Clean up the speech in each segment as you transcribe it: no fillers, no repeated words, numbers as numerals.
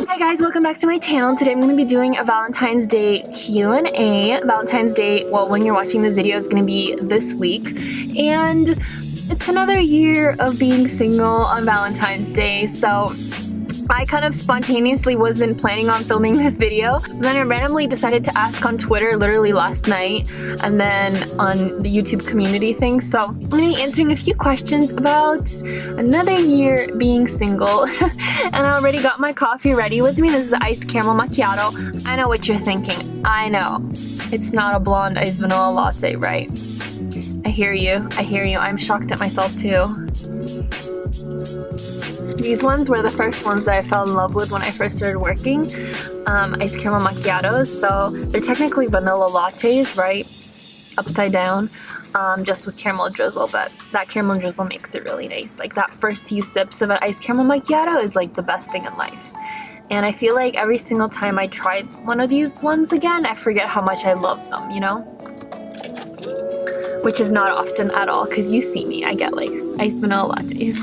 Hi guys, welcome back to my channel. Today I'm going to be doing a Valentine's Day Q&A. Valentine's Day, well, when you're watching this video, is going to be this week. And it's another year of being single on Valentine's Day, so I kind of spontaneously wasn't planning on filming this video. Then I randomly decided to ask on Twitter literally last night and then on the YouTube community thing. So I'm going to be answering a few questions about another year being single. And I already got my coffee ready with me. This is the iced caramel macchiato. I know what you're thinking. I know. It's not a blonde iced vanilla latte, right? I hear you. I hear you. I'm shocked at myself too. These ones were the first ones that I fell in love with when I first started working, iced caramel macchiatos. So they're technically vanilla lattes, right? Upside down, just with caramel drizzle, but that caramel drizzle makes it really nice. Like that first few sips of an iced caramel macchiato is like the best thing in life. And I feel like every single time I try one of these ones again, I forget how much I love them, you know? Which is not often at all, because you see me, I get like iced vanilla lattes.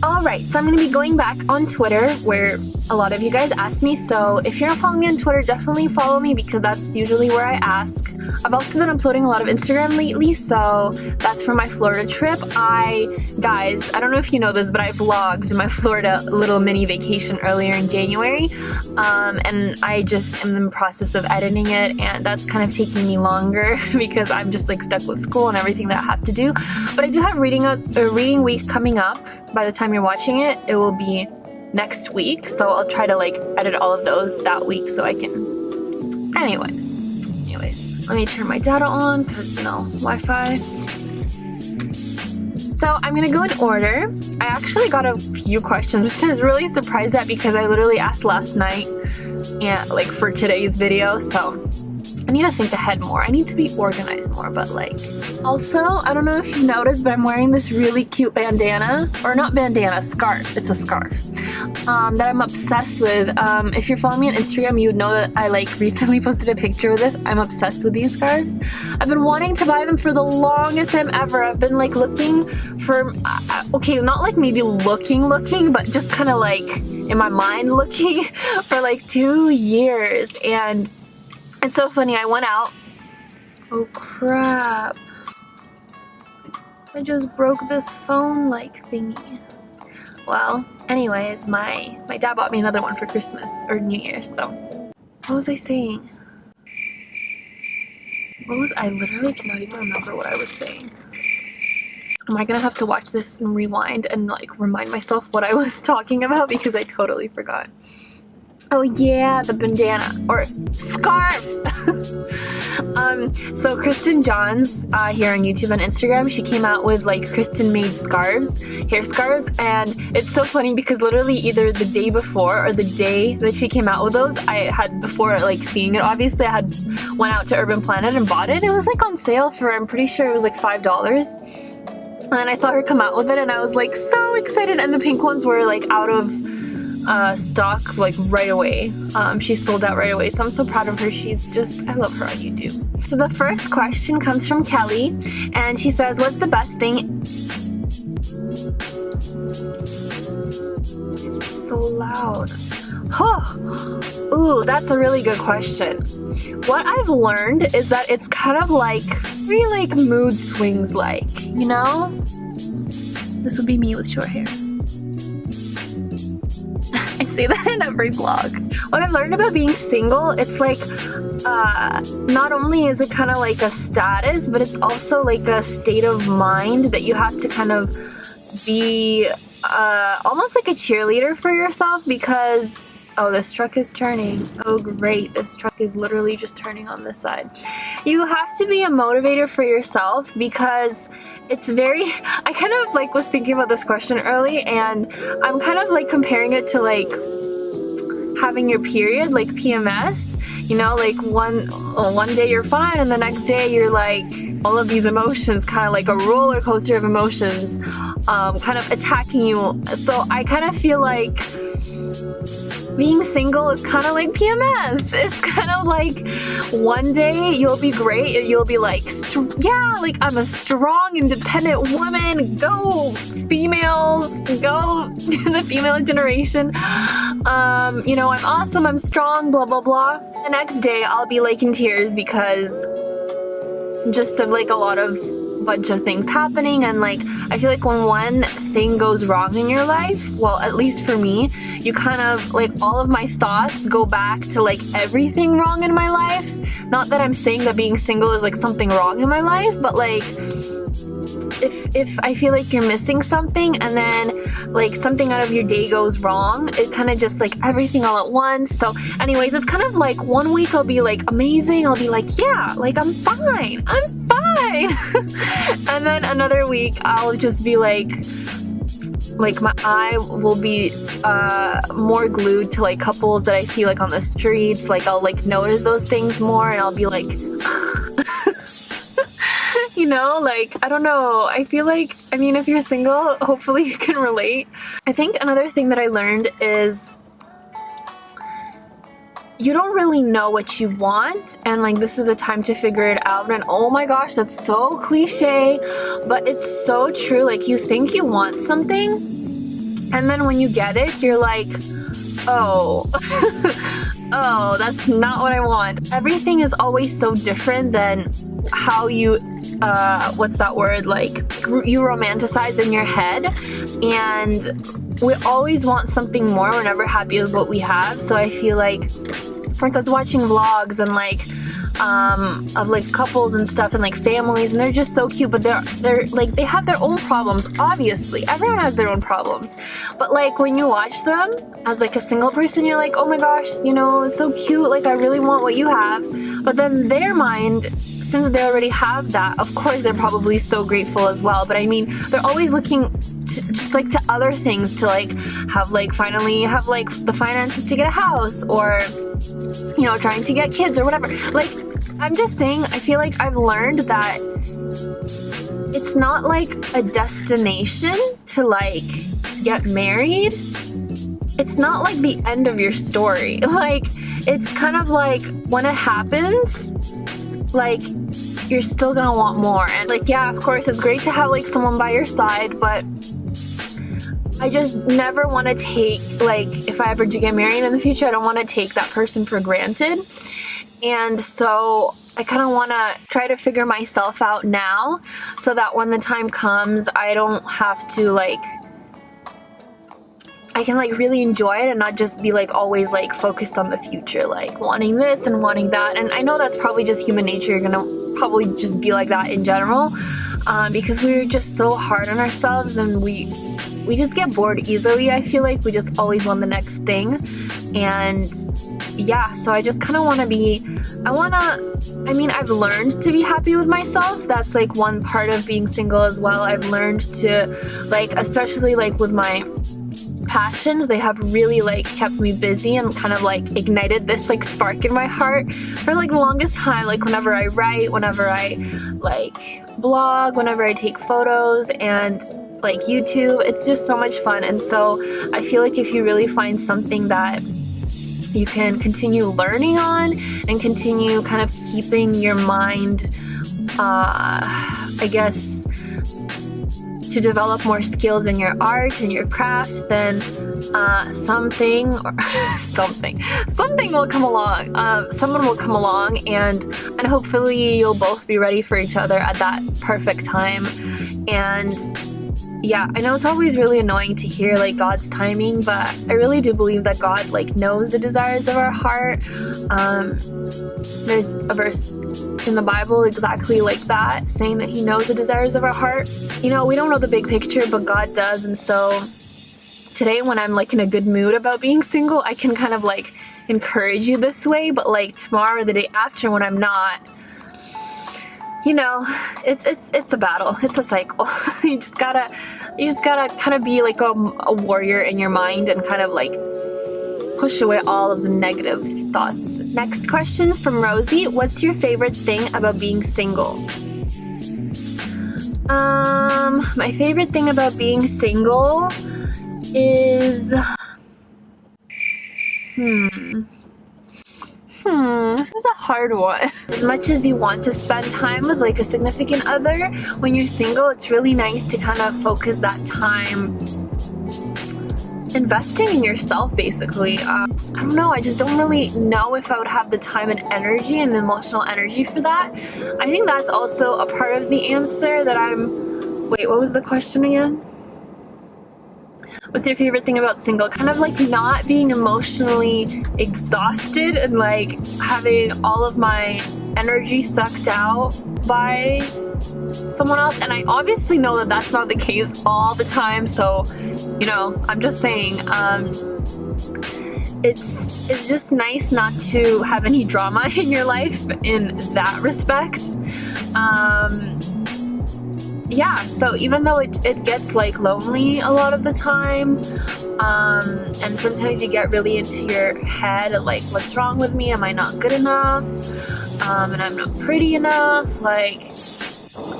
Alright, so I'm going to be going back on Twitter, where a lot of you guys ask me, so if you're not following me on Twitter, definitely follow me, because that's usually where I ask. I've also been uploading a lot of Instagram lately, so that's for my Florida trip. Guys, I don't know if you know this, but I vlogged my Florida little mini vacation earlier in January, and I just am in the process of editing it, and that's kind of taking me longer, because I'm just like stuck with school and everything that I have to do. But I do have a reading week coming up. By the time you're watching it, it will be next week, so I'll try to like edit all of those that week so I can... Anyways, let me turn my data on, because, you know, Wi-Fi. So I'm gonna go in order. I actually got a few questions, which I was really surprised at, because I literally asked last night, and like for today's video, so I need to think ahead more. I need to be organized more, but like... Also, I don't know if you noticed, but I'm wearing this really cute bandana, or not bandana, scarf. It's a scarf that I'm obsessed with. If you're following me on Instagram, you would know that I like recently posted a picture with this. I'm obsessed with these scarves. I've been wanting to buy them for the longest time ever. I've been like looking for, okay, not like maybe looking, but just kind of like in my mind looking for like 2 years. And it's so funny, I went out. Oh crap. I just broke this phone like thingy. Well, anyways, my dad bought me another one for Christmas or New Year's, so. What was I saying? I literally cannot even remember what I was saying. Am I gonna have to watch this and rewind and like remind myself what I was talking about, because I totally forgot. Oh yeah, the bandana, or scarf! So Kristen Johns here on YouTube and Instagram, she came out with like Kristen made scarves, hair scarves, and it's so funny because literally either the day before or the day that she came out with those, I had, before like seeing it, obviously I had went out to Urban Planet and bought it. It was like on sale for, I'm pretty sure it was like $5. And then I saw her come out with it and I was like so excited, and the pink ones were like out of stock like right away. She sold out right away, so I'm so proud of her. She's just, I love her on YouTube. So the first question comes from Kelly, and she says, what's the best thing? It's so loud. Oh, ooh, that's a really good question. What I've learned is that it's kind of like very like mood swings, like, you know? This would be me with short hair. I say that in every vlog. What I've learned about being single, it's like, not only is it kind of like a status, but it's also like a state of mind that you have to kind of be almost like a cheerleader for yourself, because Oh, this truck is turning. Oh, great. This truck is literally just turning on this side. You have to be a motivator for yourself because it's very... I kind of like was thinking about this question early, and I'm kind of like comparing it to like having your period, like PMS. You know, like one day you're fine and the next day you're like all of these emotions, kind of like a roller coaster of emotions, kind of attacking you. So I kind of feel like being single is kind of like PMS. It's kind of like one day you'll be great. You'll be like, yeah, like I'm a strong, independent woman. Go females, go the female generation. You know, I'm awesome, I'm strong, blah, blah, blah. The next day I'll be like in tears because just of like a lot of bunch of things happening, and like I feel like when one thing goes wrong in your life, well, at least for me, you kind of like all of my thoughts go back to like everything wrong in my life. Not that I'm saying that being single is like something wrong in my life, but like if I feel like you're missing something and then like something out of your day goes wrong, it kind of just like everything all at once. So anyways, it's kind of like one week I'll be like amazing, I'll be like, yeah, like I'm fine. And then another week I'll just be like my eye will be more glued to like couples that I see like on the streets. Like I'll like notice those things more and I'll be like you know, like, I don't know. I feel like, I mean, if you're single, hopefully you can relate. I think another thing that I learned is you don't really know what you want, and like this is the time to figure it out. And oh my gosh, that's so cliche, but it's so true. Like you think you want something, and then when you get it, you're like, oh, oh, that's not what I want. Everything is always so different than how you what's that word, like you romanticize in your head, and we always want something more. We're never happy with what we have. So I feel like I was watching vlogs and like of like couples and stuff and like families, and they're just so cute, but they're like they have their own problems. Obviously everyone has their own problems, but like when you watch them as like a single person, you're like, oh my gosh, you know, it's so cute, like I really want what you have. But then their mind, since they already have that, of course they're probably so grateful as well. But I mean, they're always looking just like to other things to like have like finally have like the finances to get a house, or you know, trying to get kids or whatever. Like I'm just saying, I feel like I've learned that it's not like a destination to like get married. It's not like the end of your story. Like it's kind of like when it happens, like you're still gonna want more. And like, yeah, of course it's great to have like someone by your side, but I just never want to take, like, if I ever do get married in the future, I don't want to take that person for granted. And so I kind of want to try to figure myself out now, so that when the time comes, I don't have to like, I can like really enjoy it and not just be like always like focused on the future, like wanting this and wanting that. And I know that's probably just human nature. You're gonna probably just be like that in general, because we're just so hard on ourselves, and we just get bored easily. I feel like we just always want the next thing. And yeah, so I just kind of want to be, I mean, I've learned to be happy with myself. That's like one part of being single as well. I've learned to like, especially like with my passions, they have really like kept me busy and kind of like ignited this like spark in my heart for like the longest time. Like whenever I write, whenever I like blog, whenever I take photos, and like YouTube, it's just so much fun. And so I feel like if you really find something that you can continue learning on and continue kind of keeping your mind, I guess, to develop more skills in your art and your craft, then something will come along. Someone will come along, and hopefully you'll both be ready for each other at that perfect time. And yeah, I know it's always really annoying to hear like God's timing, but I really do believe that God like knows the desires of our heart. There's a verse in the Bible exactly like that, saying that he knows the desires of our heart. You know, we don't know the big picture, but God does. And so today when I'm like in a good mood about being single, I can kind of like encourage you this way, but like tomorrow or the day after when I'm not, you know, it's a battle. It's a cycle. You just gotta kind of be like a warrior in your mind and kind of like push away all of the negative thoughts. Next question from Rosie. What's your favorite thing about being single? My favorite thing about being single is this is a hard one. As much as you want to spend time with like a significant other, when you're single, it's really nice to kind of focus that time investing in yourself, basically. I don't know, I just don't really know if I would have the time and energy and emotional energy for that. I think that's also a part of the answer that wait, what was the question again? What's your favorite thing about single? Kind of like not being emotionally exhausted and like having all of my energy sucked out by someone else. And I obviously know that that's not the case all the time, so you know, I'm just saying, it's just nice not to have any drama in your life in that respect. Yeah, so even though it gets like lonely a lot of the time, and sometimes you get really into your head like, what's wrong with me? Am I not good enough? And I'm not pretty enough? Like,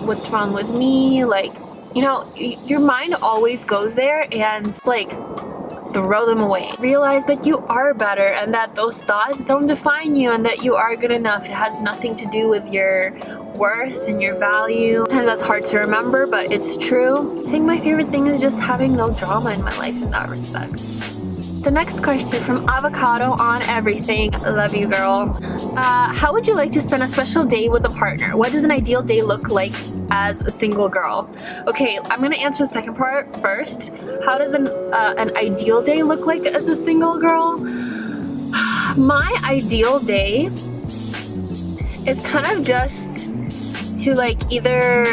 what's wrong with me? Like, you know, your mind always goes there, and like, throw them away. Realize that you are better and that those thoughts don't define you and that you are good enough. It has nothing to do with your worth and your value. Sometimes that's hard to remember, but it's true. I think my favorite thing is just having no drama in my life in that respect. So next question from Avocado on Everything. Love you, girl. How would you like to spend a special day with a partner? What does an ideal day look like as a single girl? Okay, I'm gonna answer the second part first. How does an ideal day look like as a single girl? My ideal day is kind of just to like either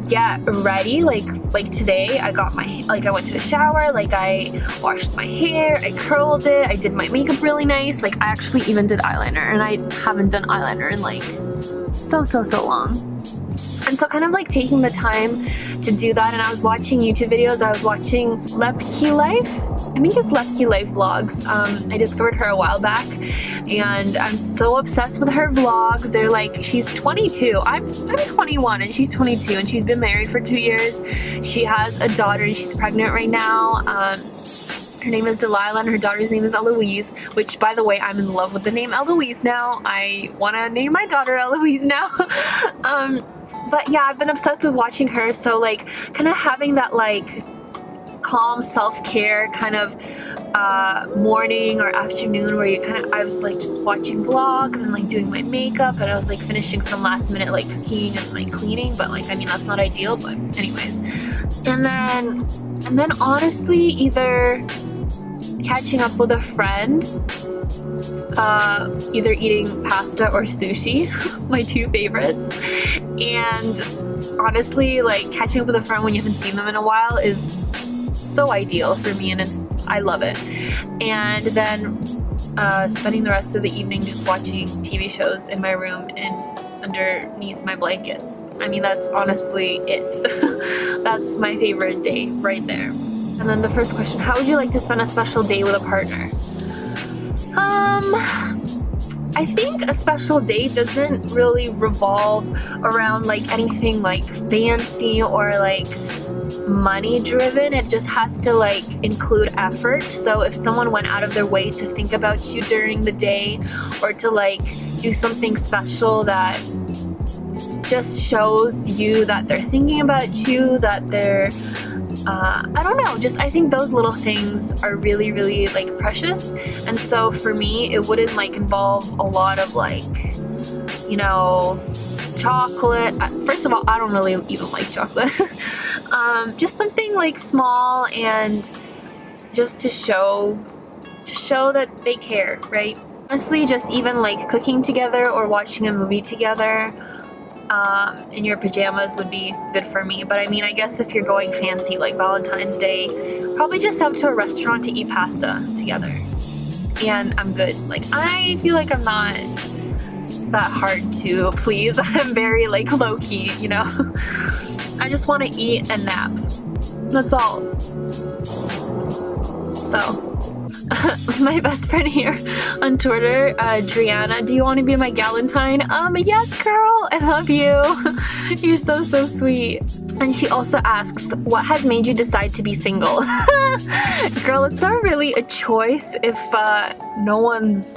get ready, like today I went to the shower, like I washed my hair, I curled it, I did my makeup really nice, like I actually even did eyeliner, and I haven't done eyeliner in like so long. And so kind of like taking the time to do that, and I was watching YouTube videos. I was watching Lepke Life. I think it's Lepke Life vlogs. I discovered her a while back, and I'm so obsessed with her vlogs. They're like, she's 22. I'm 21 and she's 22, and she's been married for 2 years. She has a daughter and she's pregnant right now. Her name is Delilah and her daughter's name is Eloise, which, by the way, I'm in love with the name Eloise now. I want to name my daughter Eloise now. But yeah, I've been obsessed with watching her, so like kind of having that like calm self-care kind of morning or afternoon where I was like just watching vlogs and like doing my makeup, and I was like finishing some last minute like cooking and like cleaning, but like, I mean, that's not ideal, but anyways. And then honestly, either catching up with a friend, either eating pasta or sushi, my two favorites. And honestly, like catching up with a friend when you haven't seen them in a while is so ideal for me, and I love it. And then spending the rest of the evening just watching TV shows in my room and underneath my blankets. I mean, that's honestly it. That's my favorite day right there. And then the first question, how would you like to spend a special day with a partner? I think a special day doesn't really revolve around like anything like fancy or like money driven. It just has to like include effort. So if someone went out of their way to think about you during the day, or to like do something special that just shows you that they're thinking about you, that they're I don't know, just I think those little things are really, really like precious. And so for me, it wouldn't like involve a lot of like, you know, chocolate. First of all, I don't really even like chocolate. Just something like small, and just to show that they care, right? Honestly, just even like cooking together or watching a movie together, in your pajamas would be good for me. But I mean, I guess if you're going fancy like Valentine's Day, probably just out to a restaurant to eat pasta together. And I'm good. Like, I feel like I'm not that hard to please. I'm very like low-key, you know? I just want to eat and nap. That's all. So my best friend here on Twitter, Driana, do you want to be my Galentine? Yes, girl, I love you. You're so sweet. And she also asks, what has made you decide to be single? Girl, it's not really a choice if no one's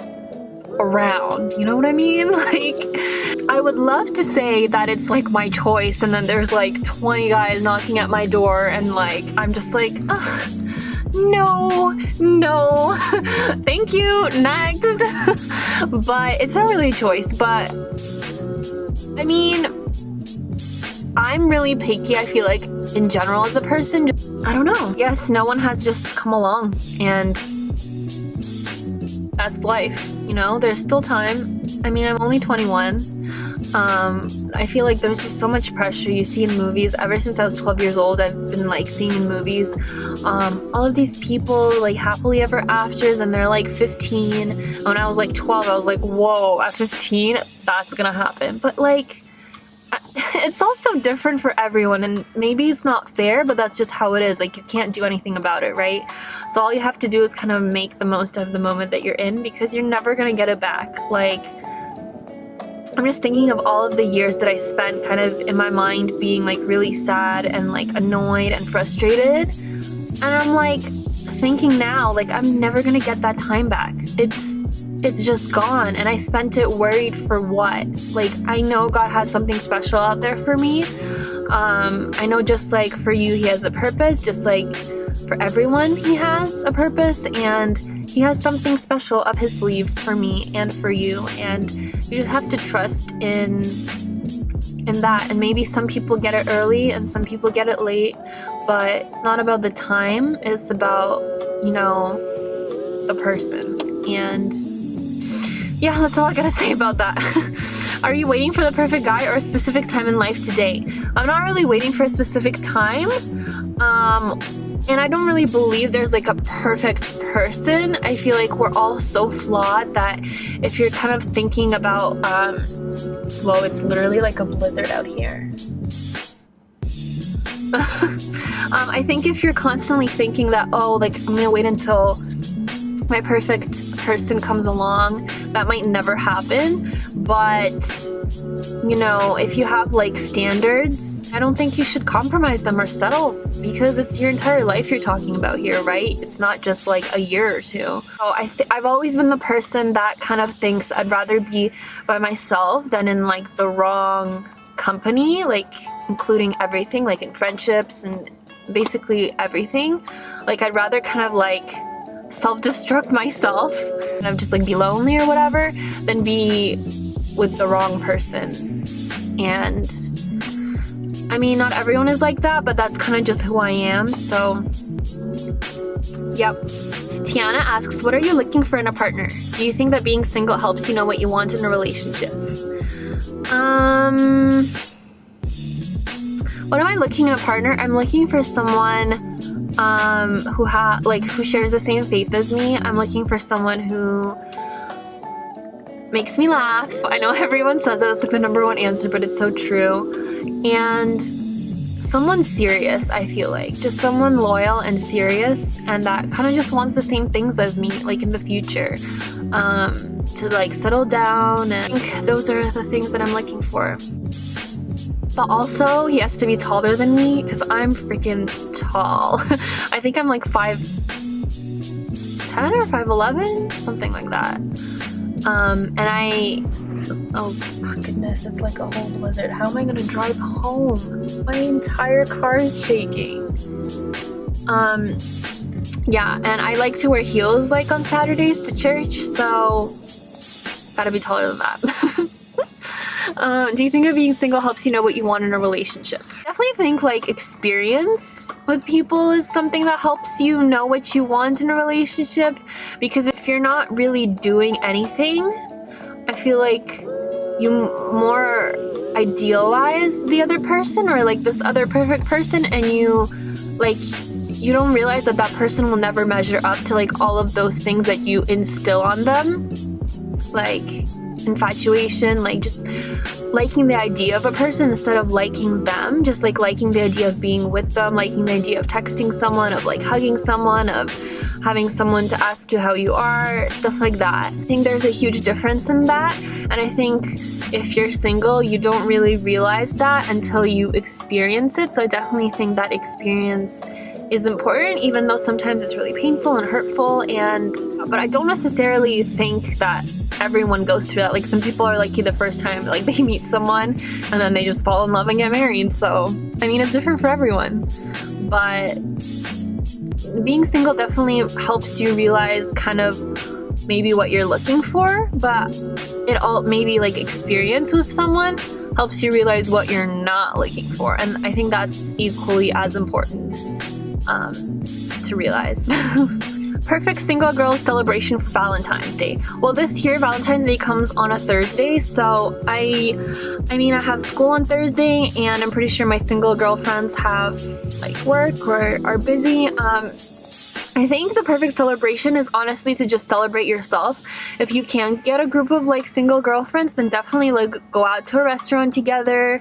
around, you know what I mean? Like, I would love to say that it's like my choice and then there's like 20 guys knocking at my door and like I'm just like, ugh, no, thank you, next. But it's not really a choice. But I mean, I'm really picky, I feel like, in general as a person. I don't know. Yes, no one has just come along and that's life, you know? There's still time. I mean, I'm only 21. I feel like there's just so much pressure you see in movies. Ever since I was 12 years old, I've been like seeing in movies all of these people like happily ever afters and they're like 15. And when I was like 12, I was like, whoa, at 15, that's gonna happen. But like, it's also different for everyone, and maybe it's not fair, but that's just how it is. Like, you can't do anything about it, right? So all you have to do is kind of make the most of the moment that you're in, because you're never gonna get it back. Like, I'm just thinking of all of the years that I spent kind of in my mind being like really sad and like annoyed and frustrated, and I'm like thinking now, like, I'm never gonna get that time back. It's just gone, and I spent it worried for what? Like, I know God has something special out there for me. I know just like for you, He has a purpose, just like for everyone, He has a purpose, and He has something special up His sleeve for me and for you, and you just have to trust in that. And maybe some people get it early and some people get it late, but it's not about the time, it's about, you know, the person. And yeah, that's all I gotta say about that. Are you waiting for the perfect guy or a specific time in life to date? I'm not really waiting for a specific time. And I don't really believe there's like a perfect person. I feel like we're all so flawed that if you're kind of thinking about, whoa, it's literally like a blizzard out here. I think if you're constantly thinking that, oh, like, I'm gonna wait until my perfect person comes along, that might never happen. But, you know, if you have like standards, I don't think you should compromise them or settle, because it's your entire life you're talking about here, right? It's not just like a year or two. So I've always been the person that kind of thinks I'd rather be by myself than in like the wrong company, like including everything, like in friendships and basically everything. Like, I'd rather kind of like self-destruct myself and just like be lonely or whatever than be with the wrong person. And I mean, not everyone is like that, but that's kind of just who I am. So yep. Tiana asks, what are you looking for in a partner? Do you think that being single helps you know what you want in a relationship? What am I looking in a partner? I'm looking for someone who shares the same faith as me. I'm looking for someone who makes me laugh. I know everyone says that, it's like the #1 answer, but it's so true. And someone serious, I feel like. Just someone loyal and serious, and that kind of just wants the same things as me, like in the future. To like settle down, and I think those are the things that I'm looking for. But also, he has to be taller than me, because I'm freaking tall. I think I'm like 5'10" or 5'11", something like that. Oh goodness, it's like a whole blizzard. How am I gonna drive home? My entire car is shaking. Yeah, and I like to wear heels like on Saturdays to church, so gotta be taller than that. Do you think that being single helps you know what you want in a relationship? Definitely think like experience with people is something that helps you know what you want in a relationship, because if you're not really doing anything, I feel like you more idealize the other person or like this other perfect person, and you don't realize that that person will never measure up to like all of those things that you instill on them, like infatuation, like just liking the idea of a person instead of liking them, just like liking the idea of being with them, liking the idea of texting someone, of like hugging someone, of having someone to ask you how you are, stuff like that. I think there's a huge difference in that, and I think if you're single, you don't really realize that until you experience it. So I definitely think that experience is important, even though sometimes it's really painful and hurtful, but I don't necessarily think that everyone goes through that. Like, some people are lucky the first time like they meet someone and then they just fall in love and get married. So I mean, it's different for everyone, but being single definitely helps you realize kind of maybe what you're looking for, but it all maybe like experience with someone helps you realize what you're not looking for, and I think that's equally as important to realize. Perfect single girl celebration for Valentine's Day. Well, this year Valentine's Day comes on a Thursday, so I mean I have school on Thursday, and I'm pretty sure my single girlfriends have like work or are busy. I think the perfect celebration is honestly to just celebrate yourself. If you can't get a group of like single girlfriends, then definitely like go out to a restaurant together,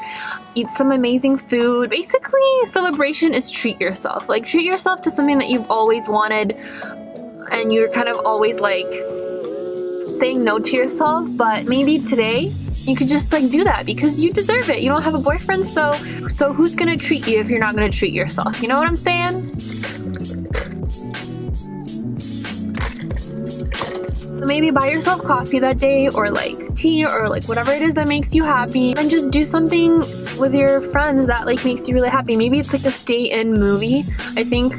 eat some amazing food. Basically, celebration is treat yourself. Like, treat yourself to something that you've always wanted, and you're kind of always like saying no to yourself, but maybe today you could just like do that because you deserve it. You don't have a boyfriend, so who's gonna treat you if you're not gonna treat yourself? You know what I'm saying? So maybe buy yourself coffee that day, or like tea, or like whatever it is that makes you happy, and just do something with your friends that like makes you really happy. Maybe it's like a stay-in movie. I think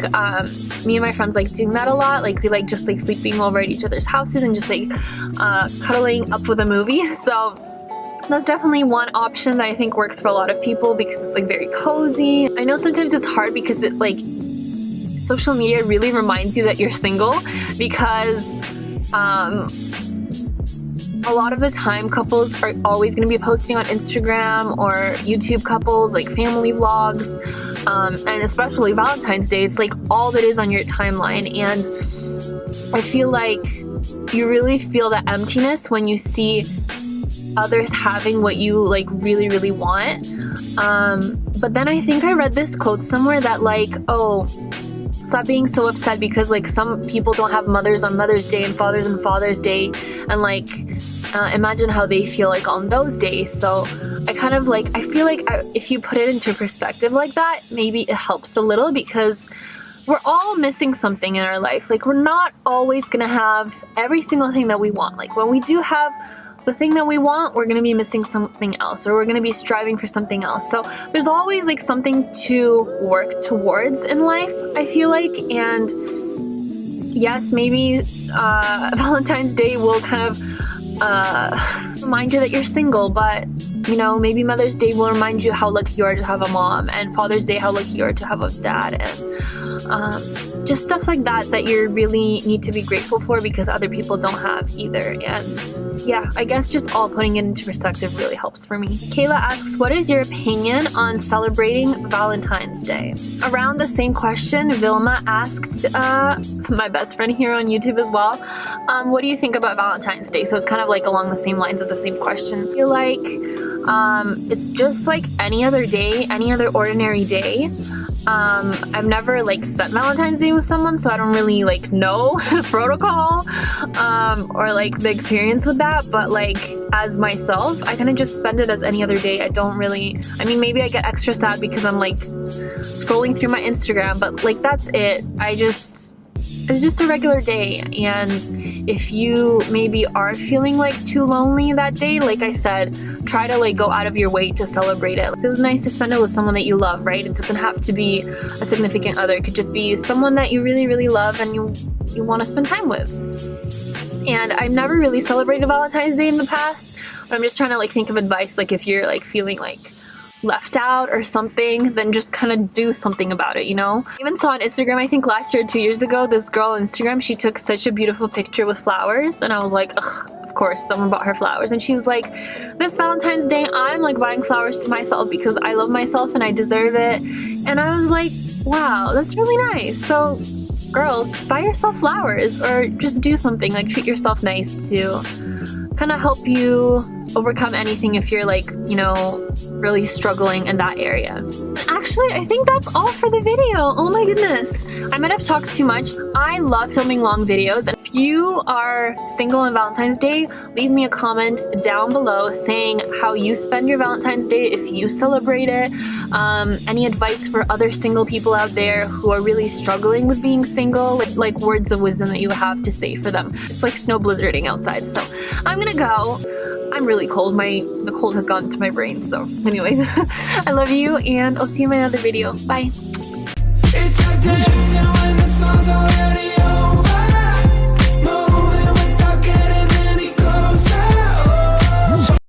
me and my friends like doing that a lot. Like, we like just like sleeping over at each other's houses and just like cuddling up with a movie. So that's definitely one option that I think works for a lot of people because it's like very cozy. I know sometimes it's hard because it like social media really reminds you that you're single, because a lot of the time couples are always going to be posting on Instagram or YouTube, couples like family vlogs, and especially Valentine's Day, it's like all that is on your timeline, and I feel like you really feel that emptiness when you see others having what you like really, really want. But then I think I read this quote somewhere that like, oh, stop being so upset because like some people don't have mothers on Mother's Day and fathers on Father's Day, and like imagine how they feel like on those days. So I kind of like, I feel like if you put it into perspective like that, maybe it helps a little, because we're all missing something in our life. Like, we're not always gonna have every single thing that we want. Like, when we do have the thing that we want, we're gonna be missing something else, or we're gonna be striving for something else. So there's always like something to work towards in life, I feel like. And yes, maybe Valentine's Day will kind of remind you that you're single, but you know, maybe Mother's Day will remind you how lucky you are to have a mom, and Father's Day how lucky you are to have a dad, and just stuff like that that you really need to be grateful for because other people don't have either. And yeah, I guess just all putting it into perspective really helps for me. Kayla asks, what is your opinion on celebrating Valentine's Day? Around the same question, Vilma asked, my best friend here on YouTube as well, what do you think about Valentine's Day? So it's kind of like along the same lines of the same question. I feel like it's just like any other day, any other ordinary day. I've never like spent Valentine's Day with someone, so I don't really like know the protocol or like the experience with that, but like as myself, I kind of just spend it as any other day. I don't really, I mean, maybe I get extra sad because I'm like scrolling through my Instagram, but like that's it. It's just a regular day, and if you maybe are feeling like too lonely that day, like I said, try to like go out of your way to celebrate it. So it was nice to spend it with someone that you love, right? It doesn't have to be a significant other. It could just be someone that you really, really love and you want to spend time with. And I've never really celebrated Valentine's Day in the past, but I'm just trying to like think of advice, like if you're like feeling like left out or something, then just kind of do something about it, you know? I even saw on Instagram, I think last year or 2 years ago, this girl on Instagram, she took such a beautiful picture with flowers, and I was like, ugh, of course, someone bought her flowers, and she was like, this Valentine's Day, I'm like buying flowers to myself because I love myself and I deserve it. And I was like, wow, that's really nice. So girls, just buy yourself flowers or just do something, like treat yourself nice to kind of help you overcome anything if you're like, you know, really struggling in that area. Actually, I think that's all for the video. Oh my goodness. I might have talked too much. I love filming long videos. If you are single on Valentine's Day, leave me a comment down below saying how you spend your Valentine's Day, if you celebrate it. Any advice for other single people out there who are really struggling with being single, like words of wisdom that you have to say for them. It's like snow blizzarding outside, so I'm gonna go. I'm really cold. The cold has gotten to my brain. So anyways, I love you and I'll see you in my other video. Bye. It's like